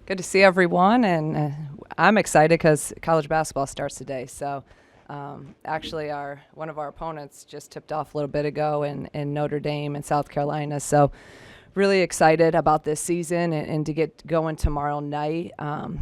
Good to see everyone, and I'm excited because college basketball starts today. So, actually, one of our opponents just tipped off a little bit ago in Notre Dame and South Carolina. So, really excited about this season and to get going tomorrow night.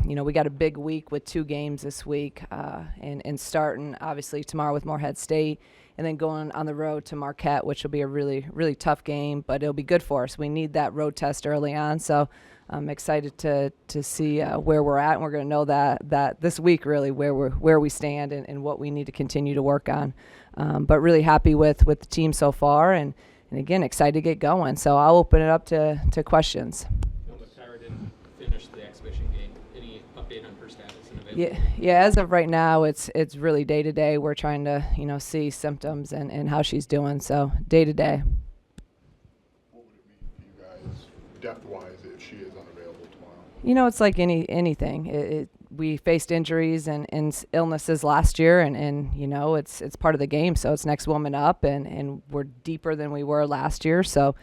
We got a big week with 2 games this week, and starting obviously tomorrow with Morehead State, and then going on the road to Marquette, which will be a really, really tough game, but it'll be good for us. We need that road test early on, so I'm excited to see where we're at, and we're going to know that this week really where we stand and what we need to continue to work on. But really happy with the team so far, and again, excited to get going. So I'll open it up to questions. Tyra didn't finish the exhibition game. Any update on her status and availability? Yeah. As of right now, it's really day to day. We're trying to see symptoms and how she's doing. So day to day. What would it mean for you guys, depth-wise, if she is unavailable tomorrow? It's like anything. We faced injuries and illnesses last year, and it's part of the game. So it's next woman up, and we're deeper than we were last year. So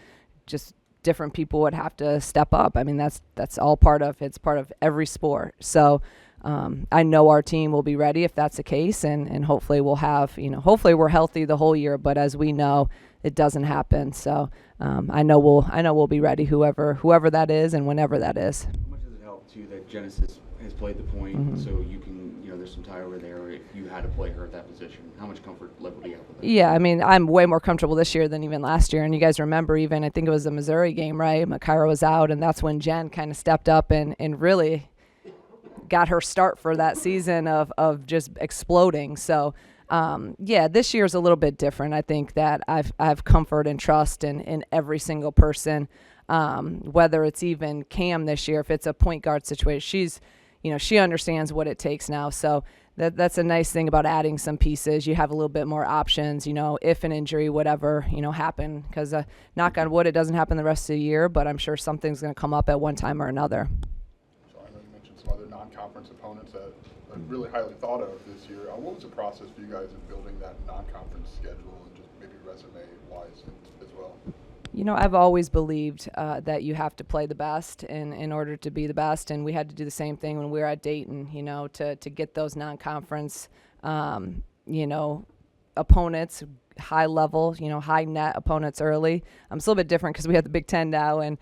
just different people would have to step up. I mean, that's all part of every sport. So I know our team will be ready if that's the case, and hopefully we'll have hopefully we're healthy the whole year. But as we know, it doesn't happen. So I know we'll be ready, whoever that is and whenever that is. How much does it help too that Genesis has played the point, so you can, there's some tie over there if you had to play her at that position? How much comfort level do you have with that? Yeah, I mean, I'm way more comfortable this year than even last year. And you guys remember, I think it was the Missouri game, right? Makira was out, and that's when Jen kind of stepped up and really got her start for that season of just exploding. So, this year's a little bit different. I think that I have comfort and trust in every single person, whether it's even Cam this year, if it's a point guard situation. She understands what it takes now. So that's a nice thing about adding some pieces. You have a little bit more options, if an injury, whatever, happen. Because knock on wood, it doesn't happen the rest of the year, but I'm sure something's going to come up at one time or another. So I know you mentioned some other non-conference opponents that are really highly thought of this year. What was the process for you guys in building that non-conference schedule and just maybe resume-wise as well? I've always believed that you have to play the best in order to be the best, and we had to do the same thing when we were at Dayton, to get those non-conference, opponents, high level, high net opponents early. It's a little bit different because we have the Big Ten now, and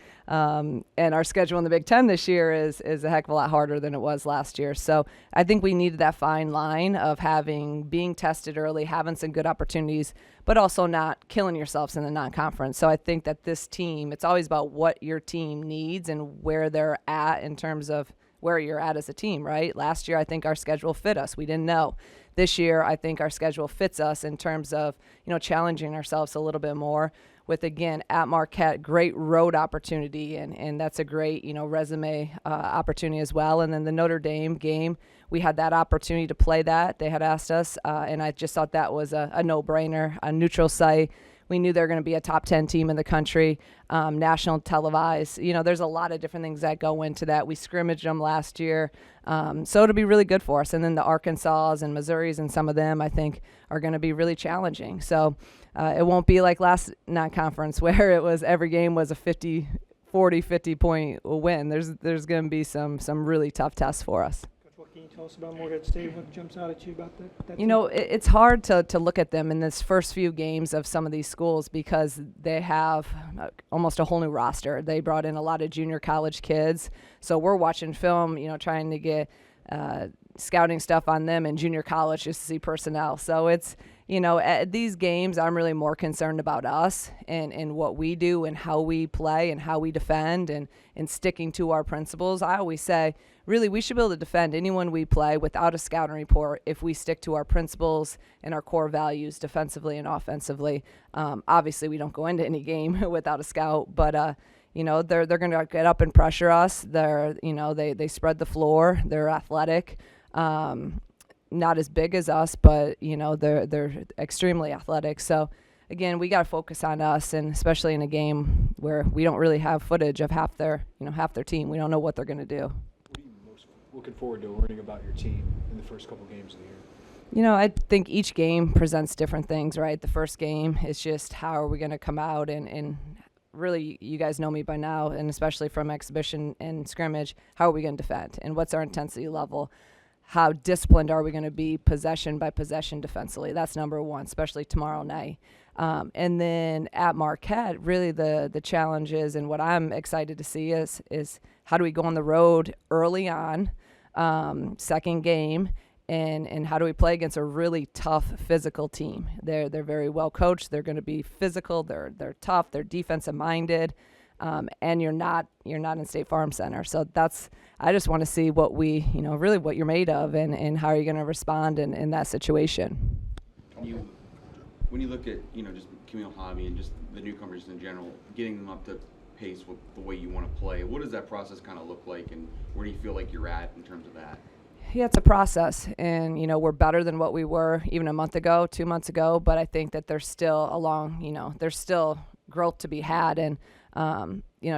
our schedule in the Big Ten this year is a heck of a lot harder than it was last year. So I think we needed that fine line of being tested early, having some good opportunities, but also not killing yourselves in the non-conference. So I think that this team, it's always about what your team needs and where they're at in terms of where you're at as a team, right? Last year, I think our schedule fit us. We didn't know. This year, I think our schedule fits us in terms of, challenging ourselves a little bit more with, again, at Marquette, great road opportunity, and that's a great, resume opportunity as well. And then the Notre Dame game, we had that opportunity to play that. They had asked us, and I just thought that was a no-brainer, a neutral site. We knew they were going to be a top 10 team in the country, national televised. There's a lot of different things that go into that. We scrimmaged them last year, so it'll be really good for us. And then the Arkansas and Missouris and some of them, I think, are going to be really challenging. So it won't be like last non-conference where it was every game was a 50 point win. There's going to be some really tough tests for us. What can you tell us about Morehead State? What jumps out at you about that team? It's hard to look at them in this first few games of some of these schools because they have almost a whole new roster. They brought in a lot of junior college kids. So we're watching film, trying to get scouting stuff on them in junior college just to see personnel. So it's, at these games, I'm really more concerned about us and what we do and how we play and how we defend and sticking to our principles. I always say, really, we should be able to defend anyone we play without a scouting report if we stick to our principles and our core values defensively and offensively. Obviously, we don't go into any game without a scout, but they're going to get up and pressure us. They spread the floor. They're athletic. Not as big as us, but they're extremely athletic. So again, we got to focus on us, and especially in a game where we don't really have footage of half their team. We don't know what they're going to do. What are you most looking forward to learning about your team in the first couple games of the year? I think each game presents different things, right? The first game is just how are we going to come out and really, you guys know me by now, and especially from exhibition and scrimmage, how are we going to defend? And what's our intensity level? How disciplined are we going to be possession by possession defensively? That's number one, especially tomorrow night. And then at Marquette, really the challenge is, and what I'm excited to see is how do we go on the road early on, second game, and how do we play against a really tough physical team? They're very well coached. They're going to be physical. They're tough. They're defensive minded. And you're not in State Farm Center. So I just want to see what really what you're made of and how you're going to respond in that situation. When you look at, just Camille Hobby and just the newcomers in general, getting them up to pace with the way you want to play, what does that process kind of look like, and where do you feel like you're at in terms of that? Yeah, it's a process, and we're better than what we were even a month ago, 2 months ago, but I think that there's still there's still growth to be had, and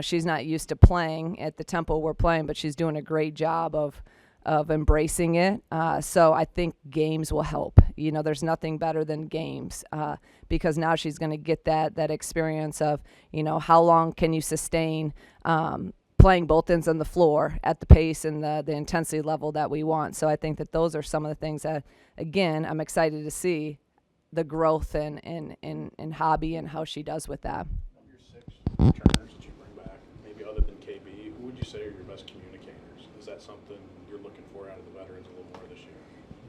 she's not used to playing at the tempo we're playing, but she's doing a great job of embracing it. So I think games will help. There's nothing better than games because now she's going to get that experience of, how long can you sustain playing both ends on the floor at the pace and the intensity level that we want. So I think that those are some of the things that, again, I'm excited to see the growth in Hobby and how she does with that. Of your 6 returners that you bring back, maybe other than KB, who would you say are your best communicators? Is that something you're looking for out of the veterans a little more this year?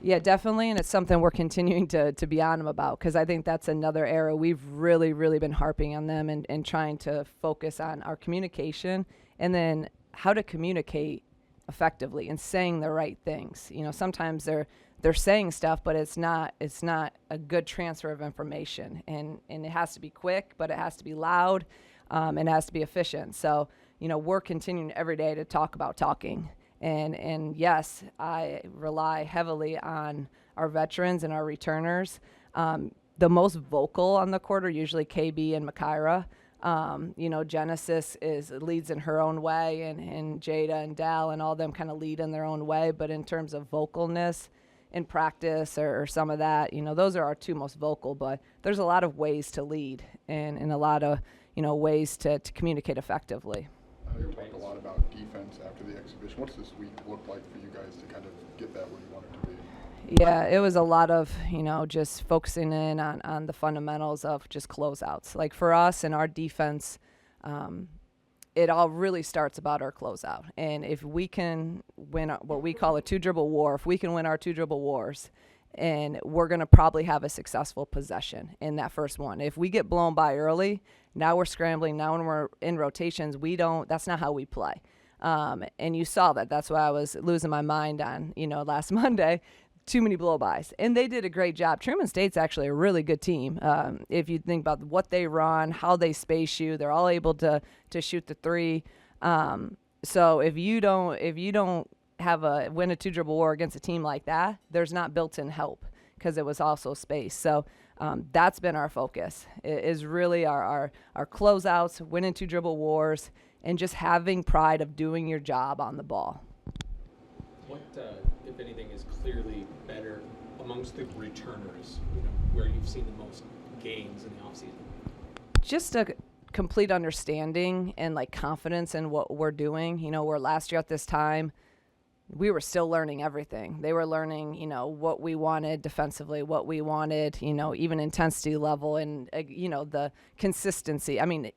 Yeah, definitely, and it's something we're continuing to be on them about because I think that's another area we've really, really been harping on them and trying to focus on our communication and then how to communicate effectively and saying the right things. Sometimes they're saying stuff, but it's not a good transfer of information, and it has to be quick, but it has to be loud, and it has to be efficient. So we're continuing every day to talk about talking, and yes, I rely heavily on our veterans and our returners. The most vocal on the court are usually KB and Makira. Genesis leads in her own way, and Jada and Dal and all them kind of lead in their own way. But in terms of vocalness in practice or some of that, those are our two most vocal. But there's a lot of ways to lead and a lot of, ways to communicate effectively. You talked a lot about defense after the exhibition. What's this week look like for you guys to kind of get that where you want it to be? Yeah, it was a lot of, just focusing in on the fundamentals of just closeouts. Like for us and our defense, it all really starts about our closeout. And if we can win what we call a 2-dribble war, if we can win our 2-dribble wars, and we're going to probably have a successful possession in that first one. If we get blown by early, now we're scrambling. Now when we're in rotations, that's not how we play. And you saw that. That's why I was losing my mind on, last Monday. Too many blow-bys. And they did a great job. Truman State's actually a really good team. If you think about what they run, how they space you, they're all able to shoot the three. So if you don't win a 2-dribble war against a team like that, there's not built-in help because it was also space. So that's been our focus. It is really our closeouts, winning 2-dribble wars, and just having pride of doing your job on the ball. What, if anything, is clearly better amongst the returners, where you've seen the most gains in the offseason? Just a complete understanding and confidence in what we're doing. Where last year at this time, we were still learning everything. They were learning, what we wanted defensively, what we wanted, even intensity level and, the consistency. I mean,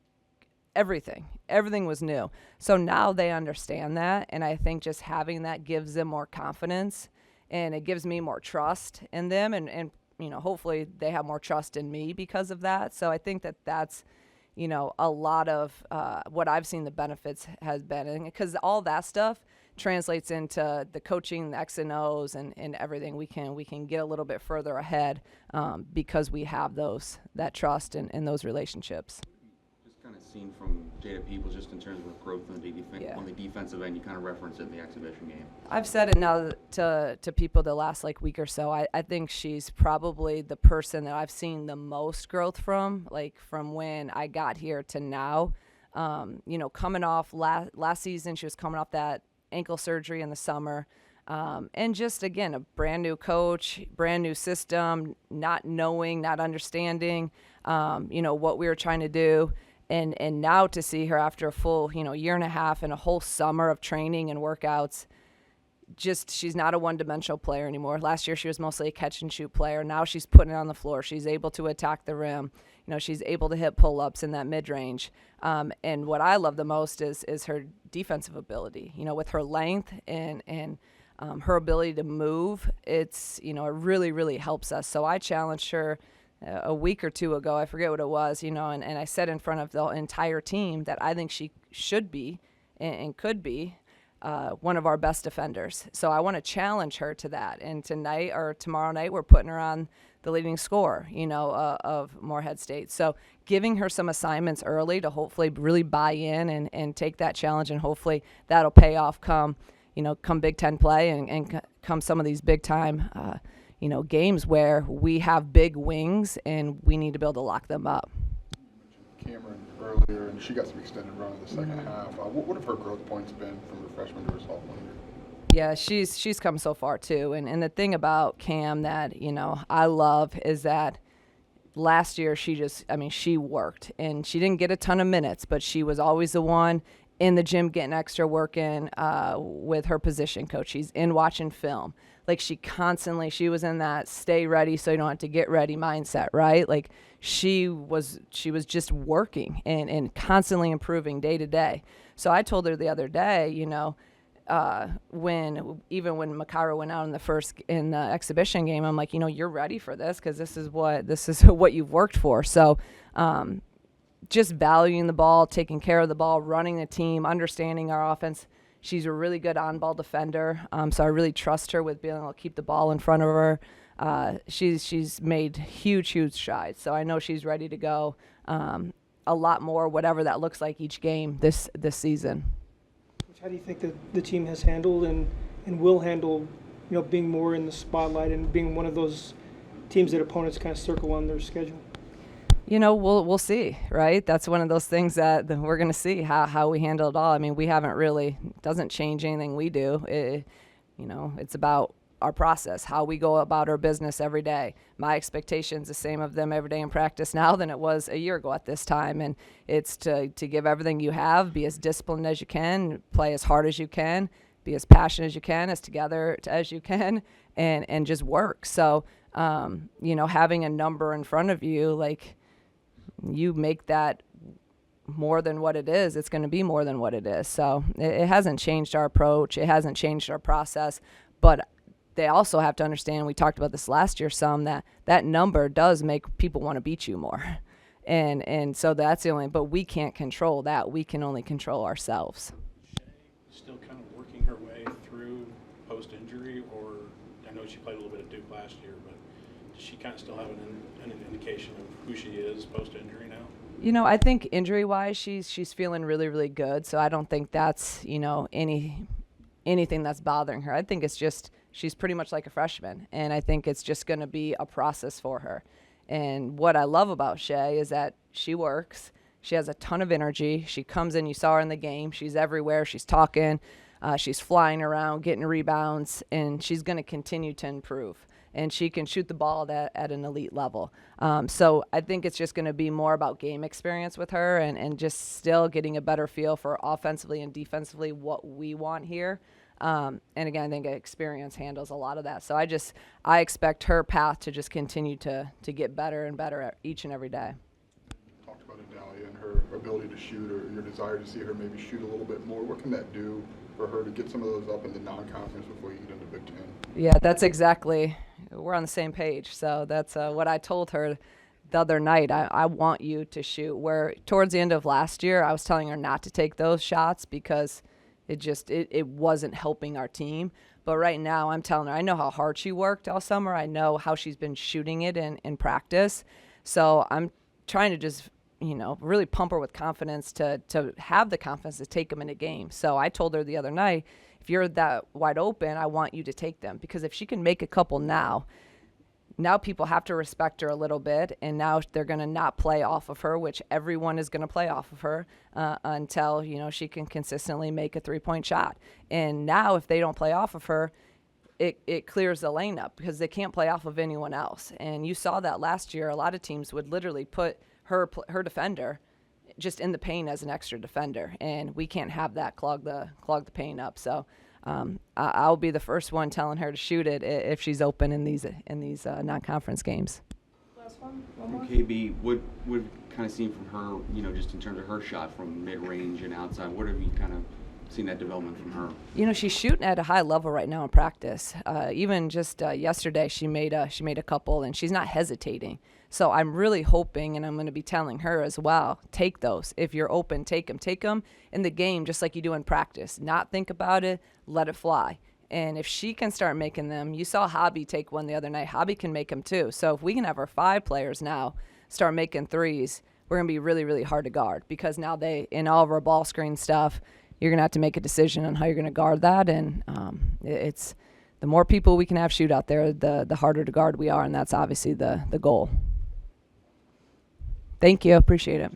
everything was new. So now they understand that, and I think just having that gives them more confidence, and it gives me more trust in them, and hopefully they have more trust in me because of that. So I think that's a lot of what I've seen the benefits has been, because all that stuff translates into the coaching, the X and O's, and everything. We can get a little bit further ahead because we have that trust and those relationships. Kind of seen from Jada Peoples just in terms of growth on the defensive end. You kind of referenced it in the exhibition game. I've said it now to people the last week or so. I think she's probably the person that I've seen the most growth from when I got here to now. Coming off last season, she was coming off that ankle surgery in the summer. And just, again, a brand new coach, brand new system, not knowing, not understanding, what we were trying to do. And now to see her after a full, year and a half and a whole summer of training and workouts, just she's not a one-dimensional player anymore. Last year she was mostly a catch-and-shoot player. Now she's putting it on the floor. She's able to attack the rim. She's able to hit pull-ups in that mid-range. And what I love the most is her defensive ability. With her length and her ability to move, it really, really helps us. So I challenged her a week or two ago, I forget what it was, and I said in front of the entire team that I think she should be and could be one of our best defenders. So I want to challenge her to that. And tonight or tomorrow night, we're putting her on the leading scorer, of Morehead State. So giving her some assignments early to hopefully really buy in and take that challenge, and hopefully that'll pay off come Big Ten play and come some of these big time games where we have big wings and we need to be able to lock them up. You mentioned Cameron earlier, and she got some extended run in the second half. What have her growth points been from her freshman to her sophomore year? Yeah, she's come so far too. And the thing about Cam that, I love is that last year she worked, and she didn't get a ton of minutes, but she was always the one in the gym getting extra work in with her position coach. She's in watching film. Like she was in that stay ready so you don't have to get ready mindset, right? Like she was just working and constantly improving day to day. So I told her the other day, when Makara went out in the exhibition game, I'm like, you're ready for this because this is what you've worked for. So just valuing the ball, taking care of the ball, running the team, understanding our offense. She's a really good on-ball defender, so I really trust her with being able to keep the ball in front of her. She's made huge strides, so I know she's ready to go a lot more, whatever that looks like each game this season. How do you think that the team has handled and will handle, being more in the spotlight and being one of those teams that opponents kind of circle on their schedule? We'll see, right? That's one of those things that we're going to see how we handle it all. I mean, we haven't really, doesn't change anything we do. It's about our process, how we go about our business every day. My expectation's the same of them every day in practice now than it was a year ago at this time. And it's to give everything you have, be as disciplined as you can, play as hard as you can, be as passionate as you can, as together as you can, and just work. So, having a number in front of you, like, you make that more than what it is, it's going to be more than what it is. So it hasn't changed our approach. It hasn't changed our process. But they also have to understand, we talked about this last year some, that number does make people want to beat you more. And so that's the only, but we can't control that. We can only control ourselves. Still kind of working her way through post-injury, or I know she played a little bit of Duke last year, but does she kind of still have an indication of who she is post-injury now? I think injury-wise, she's feeling really, really good. So I don't think that's, anything that's bothering her. I think it's just she's pretty much like a freshman, and I think it's just going to be a process for her. And what I love about Shay is that she works. She has a ton of energy. She comes in. You saw her in the game. She's everywhere. She's talking. She's flying around, getting rebounds, and she's going to continue to improve. And she can shoot the ball at an elite level. So I think it's just going to be more about game experience with her and just still getting a better feel for offensively and defensively what we want here. And again, I think experience handles a lot of that. So I expect her path to just continue to get better and better each and every day. Talked about Adalia and her ability to shoot, or your desire to see her maybe shoot a little bit more. What can that do for her to get some of those up in the non-conference before you get into Big Ten? Yeah, that's exactly. We're on the same page. So that's what I told her the other night. I want you to shoot. Where towards the end of last year, I was telling her not to take those shots because it wasn't helping our team. But right now, I'm telling her, I know how hard she worked all summer. I know how she's been shooting it in practice. So I'm trying to just, really pump her with confidence to have the confidence to take them in a game. So I told her the other night, if you're that wide open, I want you to take them. Because if she can make a couple now people have to respect her a little bit, and now they're going to not play off of her, which everyone is going to play off of her until, she can consistently make a three-point shot. And now if they don't play off of her, it clears the lane up because they can't play off of anyone else. And you saw that last year. A lot of teams would literally put her defender just in the paint as an extra defender, and we can't have that clog the paint up. So I'll be the first one telling her to shoot it if she's open in these non-conference games. Last one more. KB, what kind of seen from her, you know, just in terms of her shot from mid-range and outside? What have you kind of seen that development from her? You know, she's shooting at a high level right now in practice. Even just yesterday, she made a couple, and she's not hesitating. So I'm really hoping, and I'm going to be telling her as well, take those. If you're open, take them. Take them in the game just like you do in practice. Not think about it, let it fly. And if she can start making them, you saw Hobby take one the other night. Hobby can make them too. So if we can have our 5 players now start making threes, we're going to be really, really hard to guard, because now in all of our ball screen stuff, you're going to have to make a decision on how you're going to guard that. And it's the more people we can have shoot out there, the harder to guard we are, and that's obviously the goal. Thank you. Appreciate it.